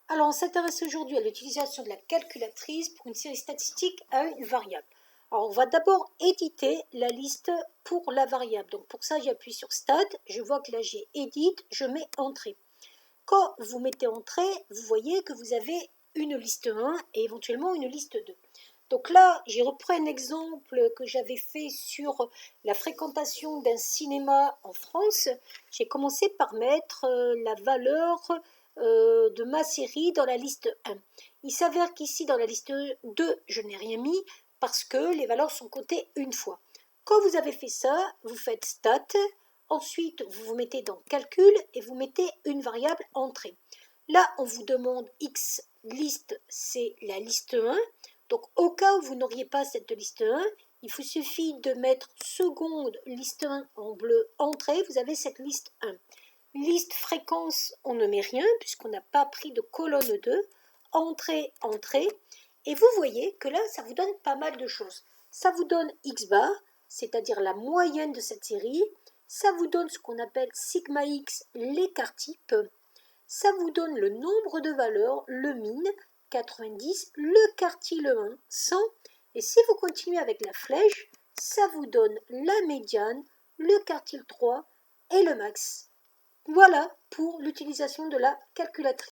Alors, on s'intéresse aujourd'hui à l'utilisation de la calculatrice pour une série statistique à une variable. Alors, on va d'abord éditer la liste pour la variable. Donc, pour ça, j'appuie sur Start. Je vois que là, j'ai Edit. Je mets Entrée. Quand vous mettez Entrée, vous voyez que vous avez une liste 1 et éventuellement une liste 2. Donc là, j'ai repris un exemple que j'avais fait sur la fréquentation d'un cinéma en France. J'ai commencé par mettre la valeur de ma série dans la liste 1. Il s'avère qu'ici, dans la liste 2, je n'ai rien mis parce que les valeurs sont cotées une fois. Quand vous avez fait ça, vous faites Stat. Ensuite, vous vous mettez dans Calcul et vous mettez une variable Entrée. Là, on vous demande X liste, c'est la liste 1. Donc, au cas où vous n'auriez pas cette liste 1, il vous suffit de mettre seconde liste 1 en bleu Entrée, vous avez cette liste 1. Liste fréquence, on ne met rien puisqu'on n'a pas pris de colonne 2. Entrée, entrée. Et vous voyez que là, ça vous donne pas mal de choses. Ça vous donne X bar, c'est-à-dire la moyenne de cette série. Ça vous donne ce qu'on appelle sigma X, l'écart type. Ça vous donne le nombre de valeurs, le min, 90, le quartile 1, 100. Et si vous continuez avec la flèche, ça vous donne la médiane, le quartile 3 et le max. Voilà pour l'utilisation de la calculatrice.